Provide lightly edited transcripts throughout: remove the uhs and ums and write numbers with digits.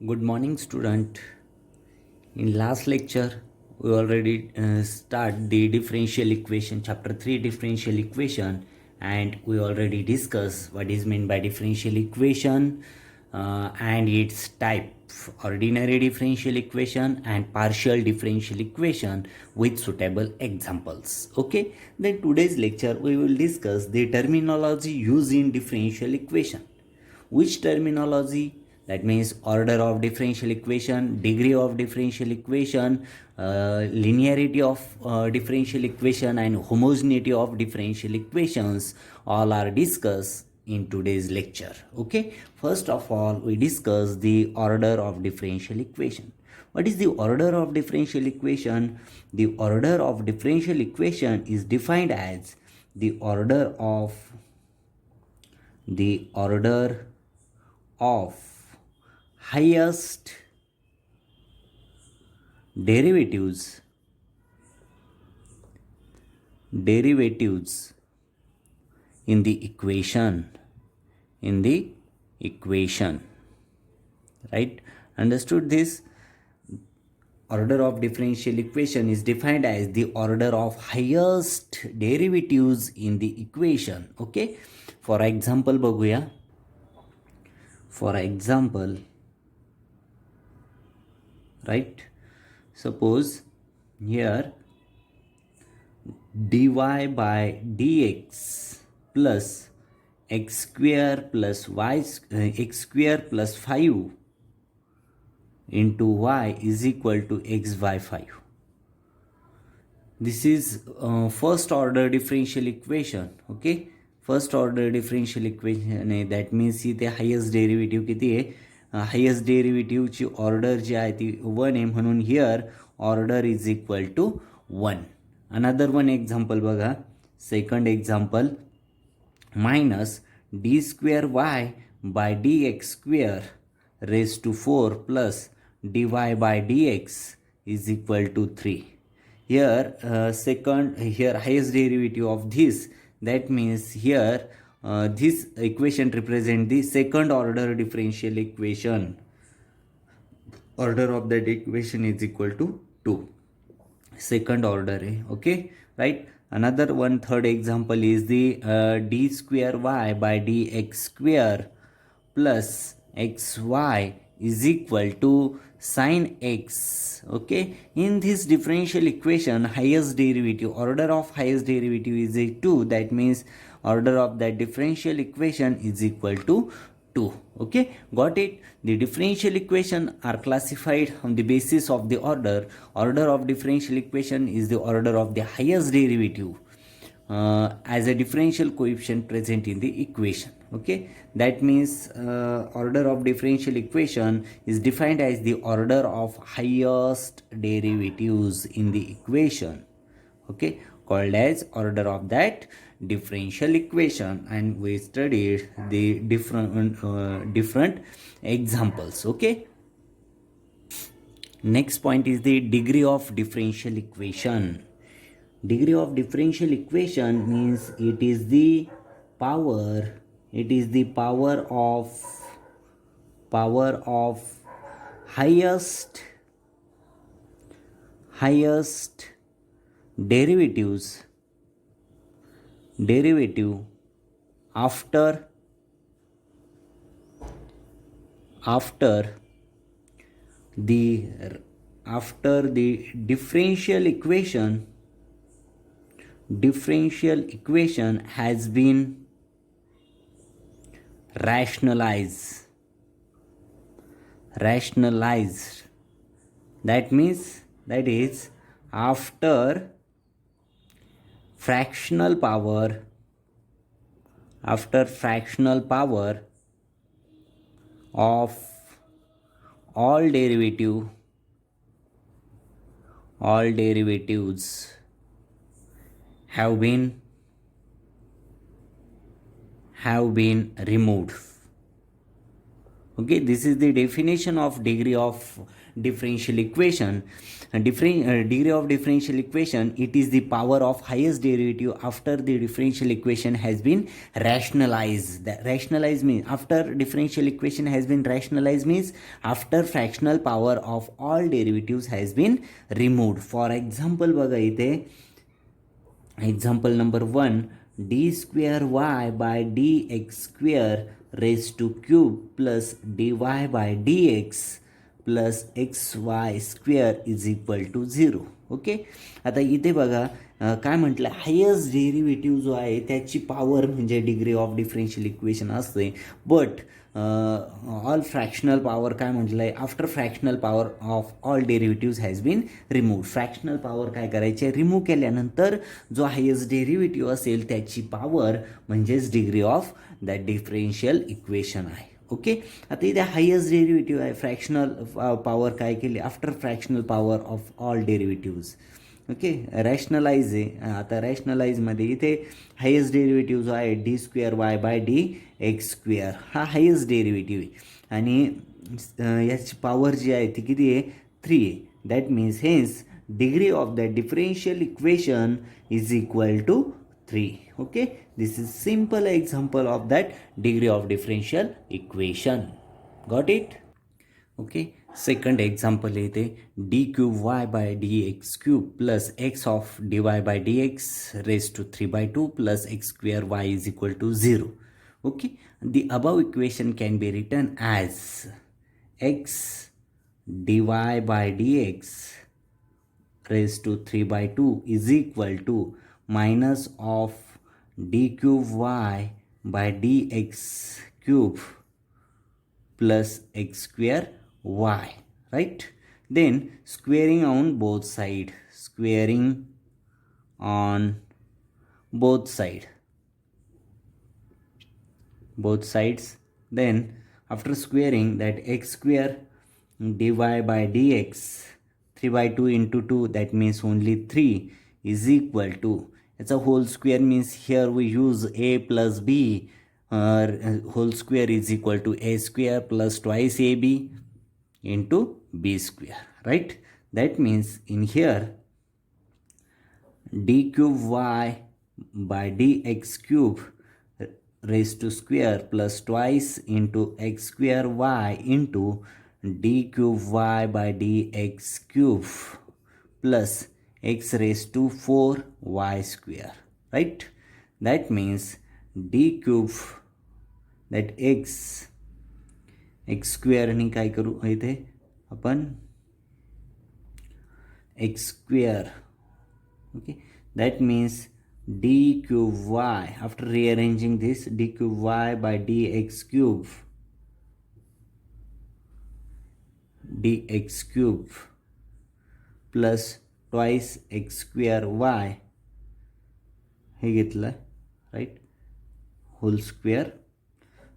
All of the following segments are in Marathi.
Good morning, student. In last lecture, we already start the differential equation, chapter 3 differential equation, and we already discussed what is meant by differential equation and its type, ordinary differential equation and partial differential equation with suitable examples. Okay, then today's lecture we will discuss the terminology used in differential equation. Which terminology? That means order of differential equation, degree of differential equation, linearity of differential equation, and homogeneity of differential equations all are discussed in today's lecture. Okay, first of all we discuss the order of differential equation. What is the order of differential equation? The order of differential equation is defined as the order of highest derivatives in the equation, right? Understood this? Order of differential equation is defined as the order of highest derivatives in the equation. Okay, for example बघूया. For example, right, suppose here dy by dx plus x square plus x square plus 5 into y is equal to x by 5. This is first order differential equation. Okay, first order differential equation आहे. दॅट मीन्स इथे हायेस्ट डेरिव्हेटिव्ह किती आहे? हायेस्ट डेरिव्हेटिव्हची ऑर्डर जी आहे ती 1 आहे, म्हणून here order is equal to 1. Another one example बघा, second example, minus d square y by d x square raise to 4 plus dy by dx is equal to 3. Here highest derivative of this, that means here this equation represent the second order differential equation. Order of that equation is equal to 2. Second order hai. Okay, right? Another one, third example is the d square y by dx square plus xy is equal to sin x. Okay, in this differential equation, highest derivative, order of highest derivative is a 2. That means order of that differential equation is equal to 2. Okay, got it? The differential equation are classified on the basis of the order. Order of differential equation is the order of the highest derivative as a differential coefficient present in the equation. Okay, that means order of differential equation is defined as the order of highest derivatives in the equation. Okay, called as order of that differential equation, and we studied the different examples. Okay, next point is the degree of differential equation. Degree of differential equation means it is the power of highest derivative after the differential equation has been rationalized. That means, that is, after fractional power of all derivatives have been removed. Okay, this is the definition of degree of differential equation. Degree of differential equation, it is the power of highest derivative after the differential equation has been rationalized. That rationalize means after differential equation has been rationalized means after fractional power of all derivatives has been removed. For example बघा इथे example number 1, d square y by dx square raised to cube plus dy by dx plus xy square is equal to 0. Okay, आता इथे बघा काय म्हटलं, हायेस्ट डेरिव्हेटिव्ह जो आहे त्याची पॉवर म्हणजे डिग्री ऑफ डिफरन्शियल इक्वेशन असते, बट ऑल फ्रॅक्शनल पॉवर काय म्हटलं आहे, after fractional power of all derivatives has been remove. Fractional power काय करायचे, रिमूव्ह केल्यानंतर जो हायेस्ट डेरिव्हेटिव्ह असेल त्याची पॉवर म्हणजेच degree of that differential equation आहे. ओके, आता इथे हायेस्ट डेरिव्हेटिव्ह आहे, फ्रॅक्शनल पॉवर काय केली after fractional power of all derivatives. Okay, rationalise आहे. आता रॅशनलाइजमध्ये इथे हायेस्ट डेरिव्हेटिव्ह जो आहे d square y by d x square हा हायेस्ट डेरिव्हेटिव्ह आहे आणि याची पॉवर जी आहे ती किती आहे, 3 आहे. That means hence degree of the differential equation is equal to 3. Okay, this is simple example of that degree of differential equation. Got it? Okay, second example is d cube y by dx cube plus x of dy by dx raised to 3 by 2 plus x square y is equal to 0. Okay, the above equation can be written as x dy by dx raised to 3 by 2 is equal to minus of d cube y by dx cube plus x square y, right? Then squaring on both sides, squaring on both sides. Then after squaring that x square dy by dx 3 by 2 into 2, that means only 3 is equal to, it's a whole square means here we use a plus b, whole square is equal to a square plus twice ab into b square, right? That means in here d cube y by dx cube raised to square plus twice into x square y into d cube y by dx cube plus x raised to 4y square, right? That means d cube, that x square नि काय करू इथे आपण x square. Okay, that means d cube y, after rearranging this, d cube y by dx cube plus twice x square y हे घेतलं, right? whole square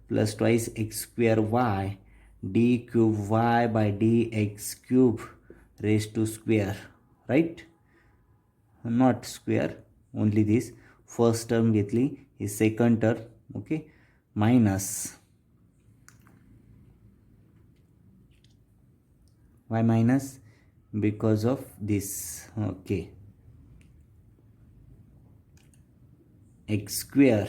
plus twice x square y d cube y by dx cube raised to square, right? Not square, only this first term घेतली, ही second term. Okay, minus, why minus, because of this. Okay, x square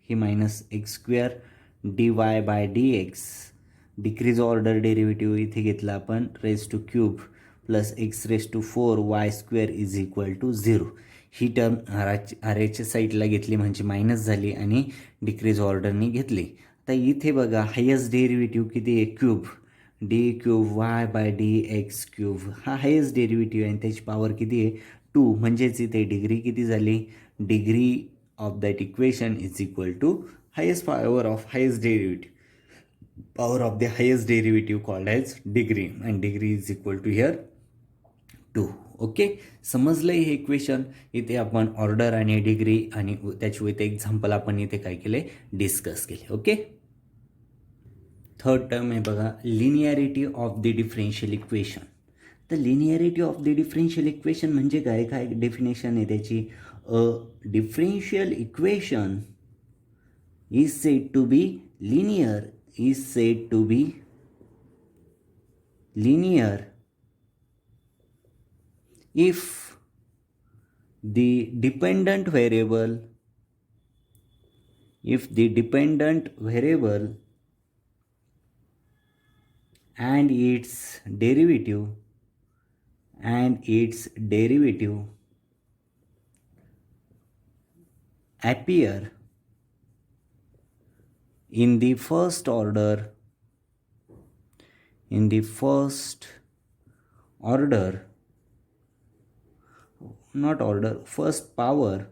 he minus x square dy by dx, decrease order derivative इथे घेतला आपण raise to cube plus x raise to 4y square is equal to 0. ही टर्म आर एचच्या साईडला घेतली म्हणजे मायनस झाली आणि डिक्रीज ऑर्डरनी घेतली. आता इथे बघा हायेस्ट डेरिव्हेटिव्ह किती आहे, cube D cube y by d x cube हा हायेस्ट डेरिव्हेटिव्ह आहे आणि त्याची पॉवर किती आहे 2, म्हणजेच इथे डिग्री किती झाली, degree of that equation is equal to highest power of highest derivative, power of the highest derivative called as degree, and degree is equal to here 2. Okay, समजलं हे इक्वेशन. इथे आपण ऑर्डर आणि डिग्री आणि त्याची विथ एक्झाम्पल आपण इथे काय केले, डिस्कस केले. ओके, थर्ड टर्म आहे बघा, linearity of the differential equation. तर linearity of the differential equation म्हणजे काय, काय डेफिनेशन आहे त्याची, a differential equation is said to be linear is said to be linear if the dependent variable and its derivative appear in the first order first power,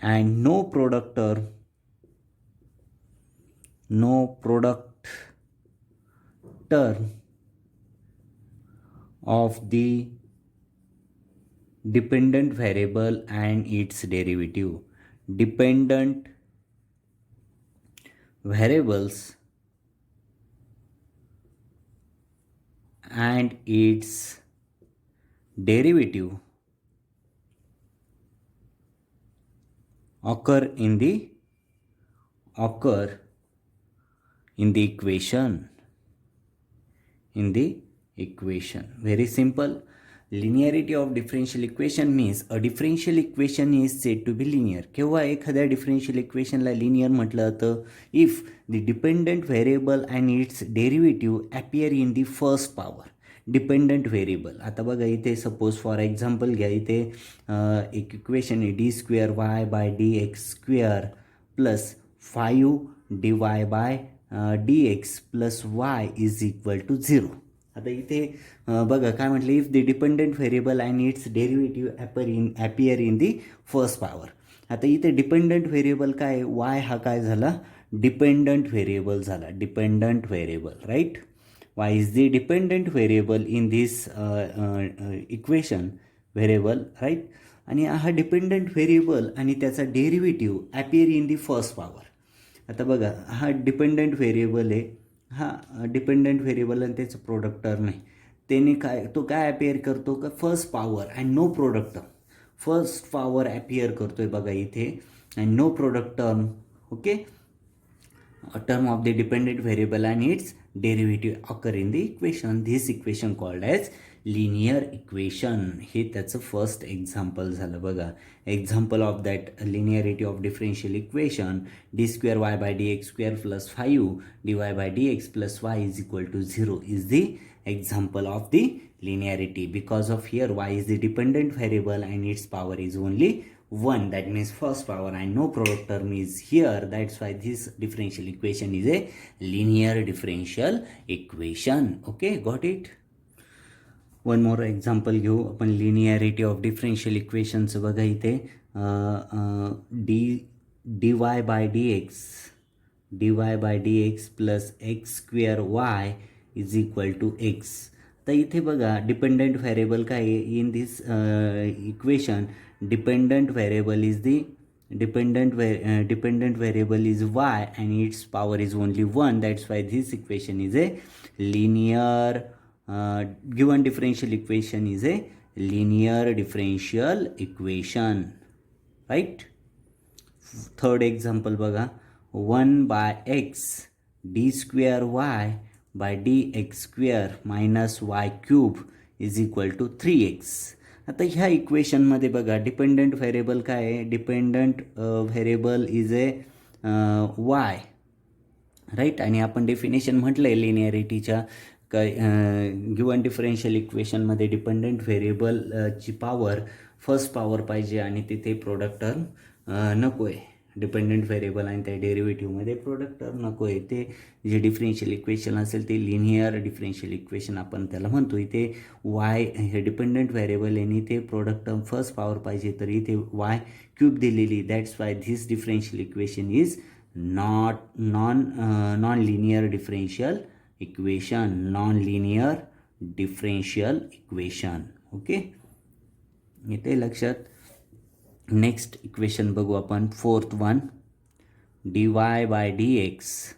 and no product term of the dependent variable and its derivative. Dependent variables and its derivative occur in the equation. Very simple. Linearity of differential equation means a differential equation is said to be linear. केव्हा एखाद्या differential equationला linear म्हटलं जातं if the dependent variable and its derivative appear in the first power. Dependent variable, आता बघा इथे सपोज फॉर एक्झाम्पल घ्या, इथे एक इक्वेशन आहे d²y/dx² plus 5dy/dx plus y is equal to 0. आता इथे बघा काय म्हटलं, if the dependent variable and its derivative appear in the first power. आता इथे डिपेंडंट व्हेरिएबल काय, वाय हा काय झाला, डिपेंडंट व्हेरिएबल झाला, dependent variable, right. y is the dependent variable in this equation variable, right. आणि हा डिपेंडंट व्हेरिएबल आणि त्याचा derivative appear in the first power. आता बघा हा डिपेंडंट व्हेरिएबल आहे, हा डिपेंडंट व्हेरिएबल आणि त्याचं प्रोडक्ट टर्म आहे. त्याने तो काय ॲपियर करतो का, first power and no product term. First power appear करतोय बघा इथे and no product term. Okay, term of the dependent variable and its derivative occur in the equation. This equation called as linear equation. हे त्याचं फर्स्ट एक्झाम्पल झालं बघा. Example of that linearity of differential equation d²y/dx² plus 5dy/dx plus y is equal to 0 is the example of the linearity. Because of here y is the dependent variable and its power is only 1, that means first power, and no product term is here. That's why this differential equation is a linear differential equation. Okay, got it. One more example घेऊ आपण linearity of differential equations. बघा इथे dy/dx plus x² is equal to x. तर इथे बघा डिपेंडंट व्हेरिएबल काय आहे in this equation. Dependent variable is y and its power is only 1. That's why this equation is a linear given differential equation is a linear differential equation, right. Third example बघा 1/x d²y/dx² minus y³ is equal to 3x. आता ह्या इक्वेशनमध्ये बघा डिपेंडंट व्हेरिएबल काय आहे, dependent variable is a y, right. आणि आपण डेफिनेशन म्हटलं आहे लिनियरिटीच्या काय गिवन डिफरन्शियल इक्वेशनमध्ये डिपेंडंट व्हेरिएबलची पॉवर फर्स्ट पॉवर पाहिजे आणि तिथे प्रोडक्ट टर्म नको आहे. डिपेंडंट व्हेरिएबल आणि त्या डेरिव्हेटिव्हमध्ये प्रोडक्ट टर्म नको आहे. ते जे डिफरन्शियल इक्वेशन असेल ते लिनियर डिफरन्शियल इक्वेशन आपण त्याला म्हणतो. इथे वाय हे डिपेंडंट व्हेरिएबल आणि ते प्रोडक्ट टर्म फर्स्ट पॉवर पाहिजे, तर इथे y³ दिलेली. That's why this differential equation is non linear differential equation. Okay, इथे लक्षात. नेक्स्ट इक्वेशन बघू आपण, fourth one dy/dx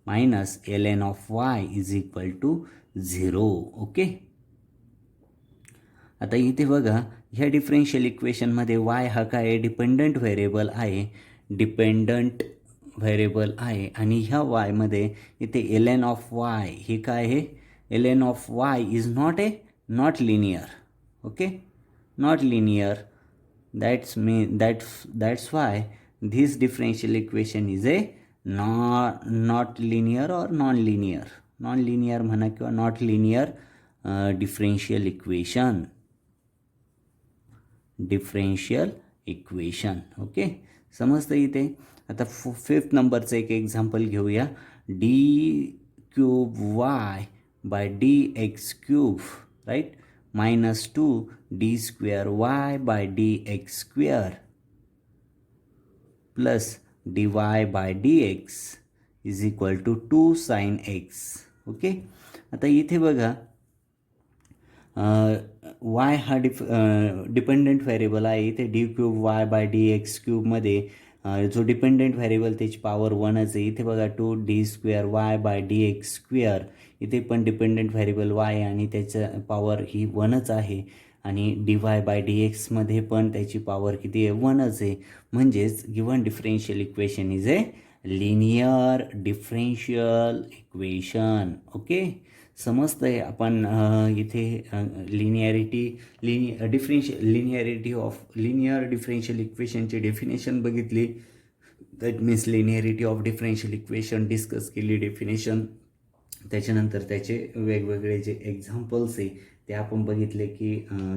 minus ln of y is equal to 0. Okay, आता इथे बघा ह्या डिफरन्शियल इक्वेशनमध्ये y हा काय डिपेंडंट व्हेरिएबल आहे. डिपेंडंट व्हेरिएबल आहे आणि ह्या वायमध्ये इथे एल एन ऑफ वाय हे काय आहे, L N of y is not linear. Okay, not linear. That's why this differential equation is a not linear or non-linear. Non-linear म्हणा किंवा not linear differential equation. Okay, समजतं इथे. आता 5th नंबरचं एक एक्झाम्पल घेऊया. D cube y by d x cube, right, -2 d square y by d x square plus d y by d x is equal to 2 sine x. Okay, आता इथे बघा वाय हा डिपेंडंट व्हेरिएबल आहे. इथे d cube y by d x क्यूबमध्ये जो डिपेंडंट व्हेरिएबल त्याची पॉवर 1च आहे. इथे बघा 2 d square y by d x square, इथे पण डिपेंडंट व्हेरिएबल वाय आणि त्याचं पॉवर ही 1च आहे. आणि डी वाय बाय डी एक्समध्ये पण त्याची पॉवर किती आहे, 1च आहे. म्हणजेच given differential equation is A linear differential equation. Okay, समजतंय. आपण इथे लिनियर डिफरेन्शियल इक्वेशनची डेफिनेशन बघितली. That means linearity of differential equation discuss केली डेफिनेशन. त्याच्यानंतर त्याचे वेगवेगळे जे एक्झाम्पल्स आहे ते आपण बघितले की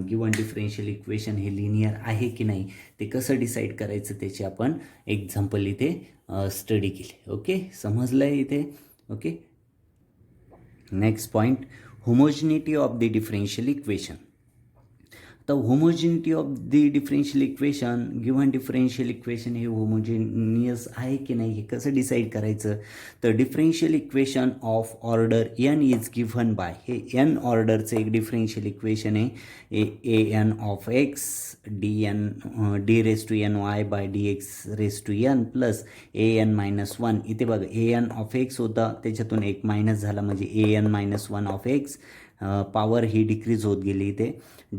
गिव्हन डिफरेन्शियल इक्वेशन हे लिनियर आहे की नाही ते कसं डिसाईड करायचं त्याचे आपण एक्झाम्पल इथे स्टडी केले. ओके, समजलं आहे इथे. Okay, next point, homogeneity of the differential equation. आता homogeneity of the differential equation, given differential equation हे होमोजिनियस आहे की नाही हे कसं डिसाईड करायचं. तर differential equation of order n is given by, हे एन ऑर्डरचं एक डिफरेन्शियल इक्वेशन आहे. A n of x d raise to n y by d x raise to n plus a n -1. इथे बघा ए एन ऑफ एक्स होता, त्याच्यातून एक मायनस झाला म्हणजे a n -1 of x. Power ही डिक्रीज होत गेली. इथे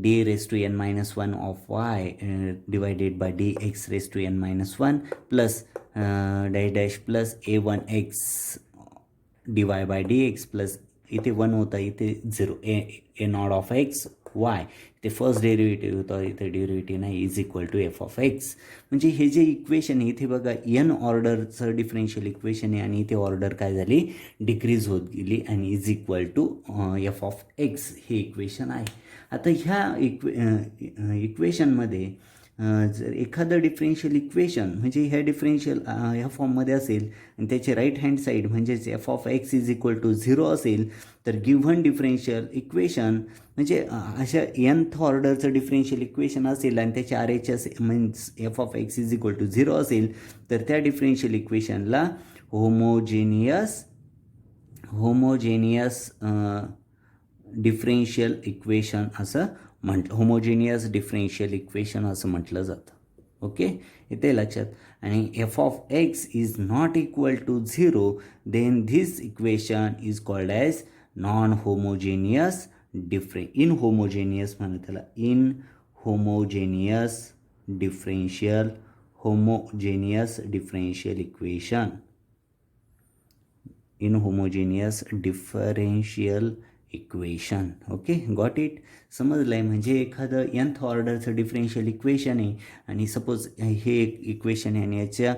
d raise to n -1 of y divided by d x raise to n -1 plus dash plus a1x d y by d x plus इथे 1 होता, इथे 0 a not of x y, ते फर्स्ट डेरिव्हेटिव्ह होतं, इथे डेरिव्हेटिव्ह नाही, is equal to f of x. म्हणजे हे जे इक्वेशन आहे इथे बघा एन ऑर्डरचं डिफरेन्शियल इक्वेशन आहे आणि इथे ऑर्डर काय झाली, डिक्रीज होत गेली आणि is equal to f of x हे इक्वेशन आहे. आता ह्या इक्वेशनमध्ये जर एखादं डिफरेन्शियल इक्वेशन म्हणजे ह्या डिफरेन्शियल ह्या फॉर्ममध्ये असेल आणि त्याचे राईट हँड साईड म्हणजेच f of x is equal to 0 असेल तर गिव्हन डिफरेन्शियल इक्वेशन म्हणजे अशा nth ऑर्डरचं डिफरेन्शियल इक्वेशन असेल आणि त्याचे R H S means f of x is equal to 0 असेल तर त्या डिफरेन्शियल इक्वेशनला होमोजेनियस डिफरेन्शियल इक्वेशन असं होमोजेनियस डिफरेन्शियल इक्वेशन असं म्हटलं जातं. ओके, इथे लक्षात. आणि f of x is not equal to 0 then this equation is called as non homogeneous inhomogeneous म्हणा त्याला, inhomogeneous differential equation. Inhomogeneous differential equation. Okay, got it. समजलं आहे. म्हणजे एखादं nth ऑर्डरचं डिफरेन्शियल इक्वेशन आहे आणि सपोज हे एक इक्वेशन आहे आणि याच्या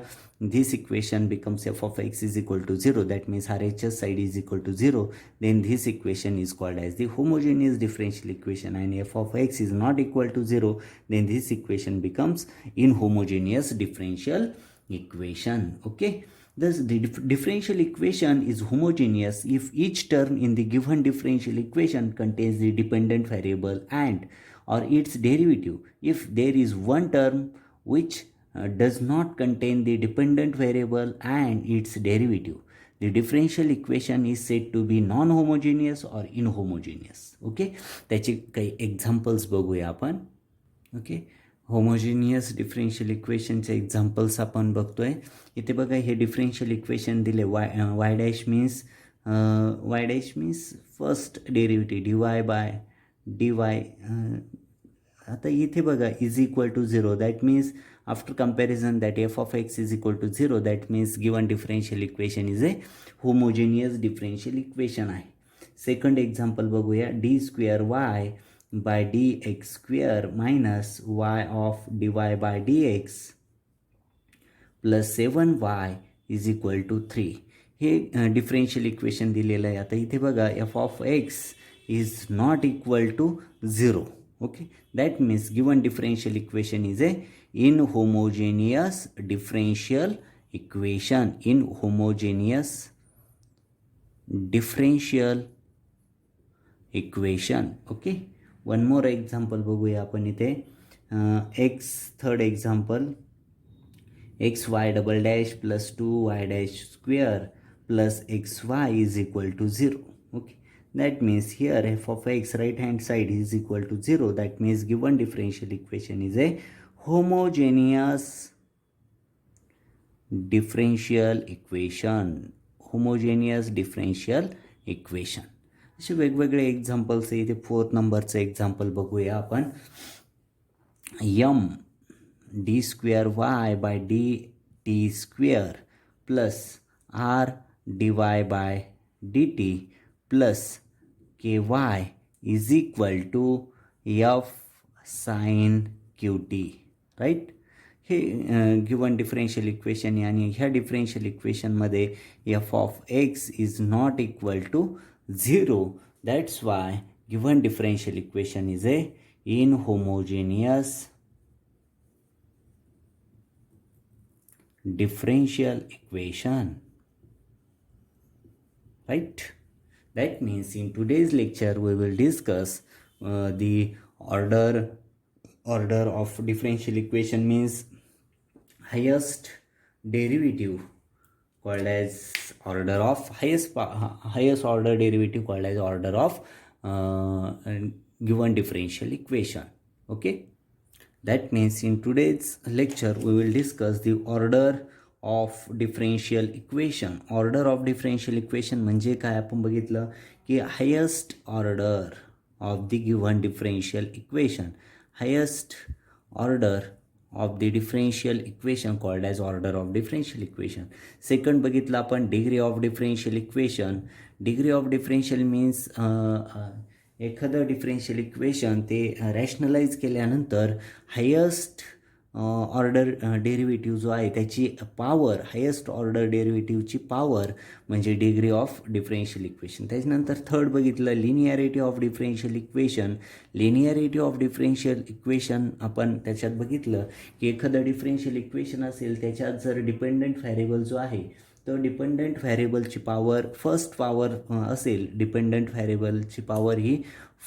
this equation becomes f of x is equal to 0, that means r H S side is equal to 0, then this equation is called as the homogeneous differential equation. आणि f of x is not equal to 0 then this equation becomes inhomogeneous differential equation. Okay, thus the differential equation is homogeneous if each term in the given differential equation contains the dependent variable and or its derivative. If there is one term which does not contain the dependent variable and its derivative, the differential equation is said to be non-homogeneous or inhomogeneous. Okay, त्याचे काही एक्झाम्पल्स बघूया आपण. ओके, होमोजिनियस डिफरेन्शियल इक्वेशनचे एक्झाम्पल्स आपण बघतोय. इथे बघा हे डिफरेन्शियल इक्वेशन दिले. Y dash means first derivative d y by d y आता इथे बघा is equal to 0, that means after comparison that f of x is equal to 0, that means given differential equation is a homogeneous differential equation आहे. सेकंड एक्झाम्पल बघूया. D square y by d x square minus y of D y by d x plus 7y is equal to 3. हे डिफरेन्शियल इक्वेशन दिलेलं आहे. आता इथे बघा f of x is not equal to 0. Okay, that means given differential equation is a inhomogeneous differential equation. Inhomogeneous differential equation. Okay, one more example बघूया आपण इथे. X third example x y double dash plus 2y dash square plus xy is equal to 0. Okay, that means here f of x right hand side is equal to 0. That means given differential equation is a homogeneous differential equation. Homogeneous differential equation. असे वेगवेगळे एक्झाम्पल्स आहे. इथे 4th नंबरचं एक्झाम्पल बघूया आपण. M d square y by d t square plus r d y by d t plus k y is equal to f sine q t. Right, हे गिवन डिफरेन्शियल इक्वेशन आहे आणि ह्या डिफरेन्शियल इक्वेशनमध्ये f of x is not equal to 0. That's why given differential equation is a inhomogeneous differential equation. Right, that means in today's lecture we will discuss the order of differential equation, means highest derivative called as order of highest order derivative called as order of given differential equation. Okay, that means in today's lecture we will discuss the order of differential equation. Order of differential equation म्हणजे काय आपण बघितलं की highest order of the given differential equation. Highest order of the differential equation called as order of differential equation. Second बघितलं आपण degree of differential equation. Degree of differential means एखादं डिफरेन्शियल इक्वेशन ते रॅशनलाइज केल्यानंतर हायस्ट ऑर्डर डेरिव्हेटिव्ह जो आहे त्याची पॉवर, हायस्ट ऑर्डर डेरिव्हेटिव्हची पॉवर म्हणजे डिग्री ऑफ डिफरेन्शियल इक्वेशन. त्याच्यानंतर थर्ड बघितलं linearity of differential equation. Linearity of differential equation आपण त्याच्यात बघितलं की एखादं डिफरेन्शियल इक्वेशन असेल त्याच्यात जर डिपेंडंट व्हॅरिएबल जो आहे तर डिपेंडंट व्हॅरिएबलची पॉवर फर्स्ट पॉवर असेल, डिपेंडंट व्हॅरिएबलची पॉवर ही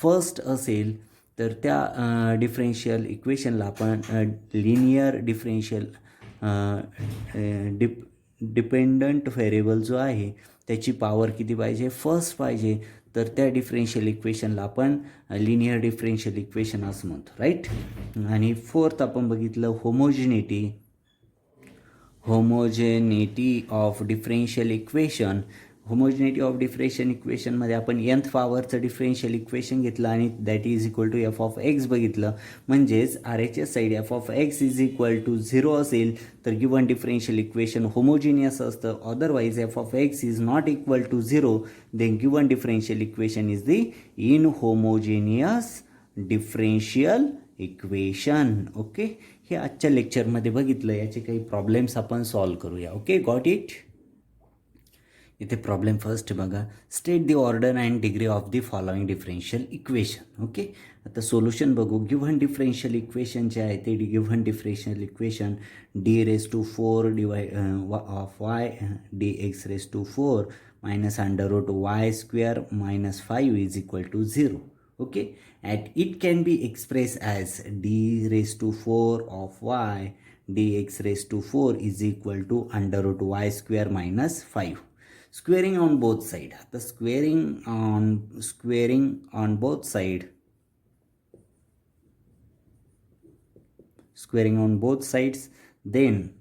फर्स्ट असेल तर त्या डिफरेन्शियल इक्वेशनला आपण लिनियर डिफरेन्शियल डिपेंडंट व्हॅरिएबल जो आहे त्याची पॉवर किती पाहिजे, फर्स्ट पाहिजे, तर त्या डिफरेन्शियल इक्वेशनला आपण लिनियर डिफरेन्शियल इक्वेशन असं म्हणतो. राईट, आणि फोर्थ आपण बघितलं homogeneity of differential equation. Homogeneity of differential इक्वेशनमध्ये आपण nth पॉवरचं डिफरेन्शियल इक्वेशन घेतलं आणि that is equal to f of x बघितलं. म्हणजेच R H S side f of x is equal to 0 असेल तर गिवन डिफरेन्शियल इक्वेशन होमोजिनियस असतं. Otherwise f of x is not equal to 0 then given differential equation is the inhomogeneous differential equation. Okay, हे आजच्या लेक्चरमध्ये बघितलं. याचे काही प्रॉब्लेम्स आपण सॉल्व करूया. Okay, got it. इथे प्रॉब्लेम फर्स्ट बघा. State the order and degree of the following differential equation. Okay, आता सोल्युशन बघू. गिव्हन डिफरेन्शियल इक्वेशन जे आहे ते given differential equation d⁴ d y of y dx⁴ minus √y² minus 5 is equal to 0. Okay, and it can be expressed as d⁴ of y dx⁴ is equal to √y² minus 5. Squaring on both sides. The squaring on both sides, then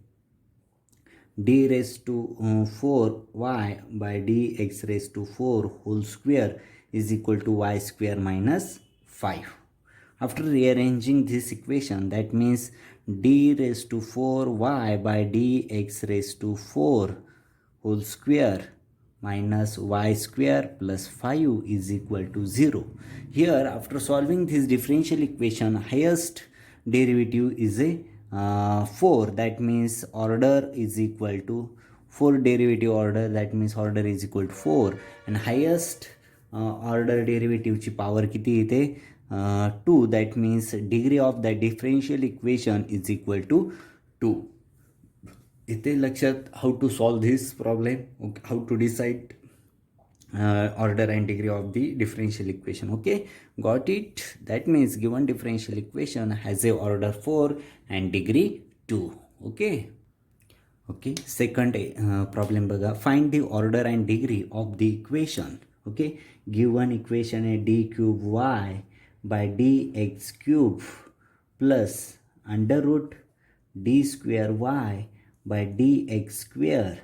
d⁴y by dx⁴ whole square is equal to y² minus 5. After rearranging this equation, that means d raised to 4y by dx raised to 4 whole square minus y square plus 5 is equal to 0. Here, after solving this differential equation, highest derivative is a 4. That means order is equal to 4 derivative order. That means order is equal to 4. And highest order derivative ची power किती येते 2. That means degree of the differential equation is equal to 2. इथे लक्षात how to solve this problem, how to decide order and degree of the differential equation. Okay, got it? That means given differential equation has a order 4 and degree 2. Okay. Okay, second problem बघा, find the order and degree of the equation. Okay, given equation a d cube y by dx cube plus under root d square y by dx square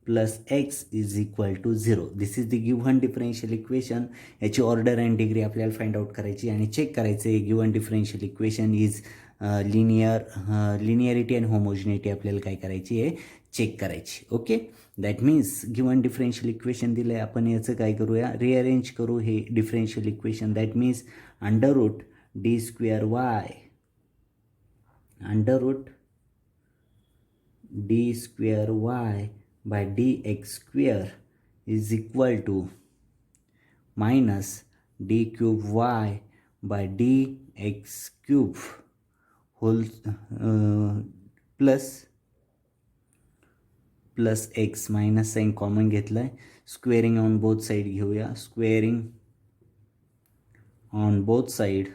plus x is equal to 0. This is the given differential equation. याची order and degree आपल्याला find out करायची आणि check करायचे. given differential equation is linearity and homogeneity आपल्याला काय करायची आहे चेक करायची. Okay, that means given differential equation दिलं आहे, आपण याचं काय करूया रिअरेंज करू हे differential equation. That means under root d square y under root d square y by dx square is equal to minus d cube y by dx cube whole plus x minus sign common घेतलाय, squaring on both side घेऊया, squaring on both side.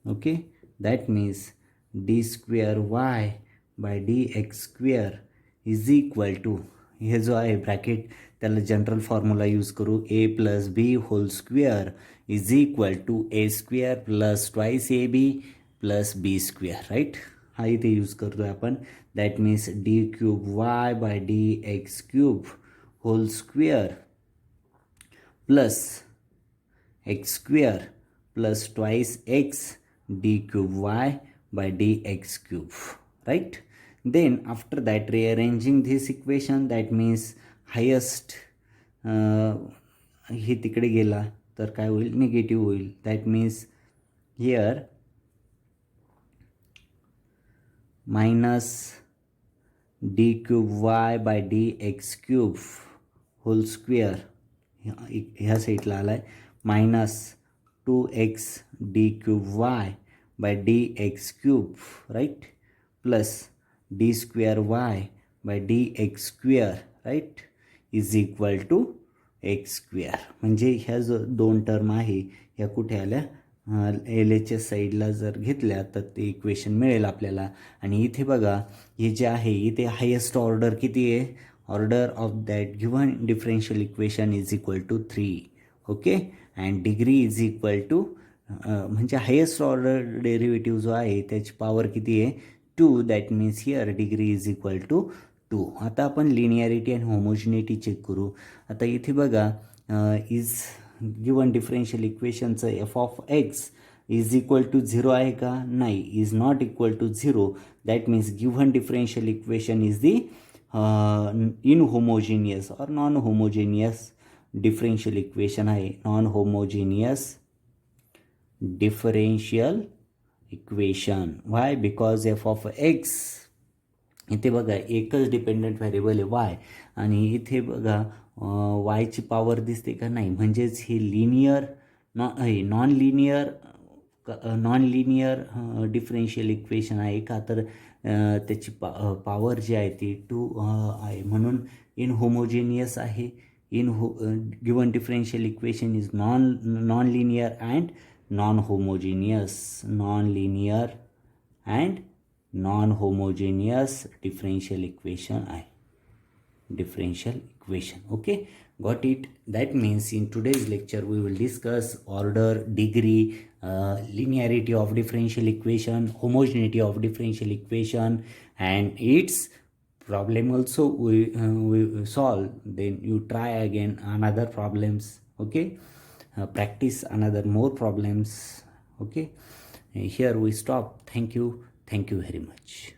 Okay, that means d square y by dx square is equal to, हे जो आहे ब्रॅकेट त्याला जनरल फॉर्म्युला यूज करू, a plus b whole square is equal to a square plus twice a b plus b square. Right, हा इथे यूज करतोय आपण. That means d cube y by d x cube whole square plus x square plus twice x d cube y by d x cube. Right, then after that rearranging this equation, that means highest हे तिकडे गेला तर काय होईल निगेटिव्ह होईल. That means here minus d cube y by d x cube whole square ह्या साईडला आला आहे, minus 2x d cube y by d x cube. Right, plus d square y by dx square, right, is equal to x square. म्हणजे ह्या जो दोन टर्म आहे ह्या कुठे आल्या एल एचच्या साईडला जर घेतल्या तर ते इक्वेशन मिळेल आपल्याला. आणि इथे बघा हे जे आहे इथे हायेस्ट ऑर्डर किती आहे, order of that given differential equation is equal to 3. Okay, and degree is equal to म्हणजे हायेस्ट ऑर्डर डेरिव्हेटिव्ह जो आहे त्याची पॉवर किती आहे 2. That means here degree is equal to 2. आता आपण लिनियरिटी अँड होमोजिनिटी चेक करू. आता इथे बघा इज गिवन डिफरन्शियल इक्वेशनचं f of x is equal to 0 आहे का, नाही, is not equal to 0. That means given differential equation is the inhomogeneous और नॉन होमोजिनियस डिफरन्शियल इक्वेशन आहे. Non homogeneous differential equation. Why, because f of x इथे बघा एकच डिपेंडंट व्हेरिएबल आहे वाय आणि इथे बघा वायची पॉवर दिसते का, नाही, म्हणजेच ही linear non linear differential equation आहे का, तर त्याची पॉवर जी आहे ती 2 आहे, म्हणून इन होमोजिनियस आहे. Given differential equation is non linear and non-homogeneous differential equation आहे. differential equation. Okay, got it? That means in today's lecture we will discuss order, degree, linearity of differential equation, homogeneity of differential equation, and its problem also we solve. Then you try again another problems. Okay, practice another more problems. Okay, here we stop. Thank you very much.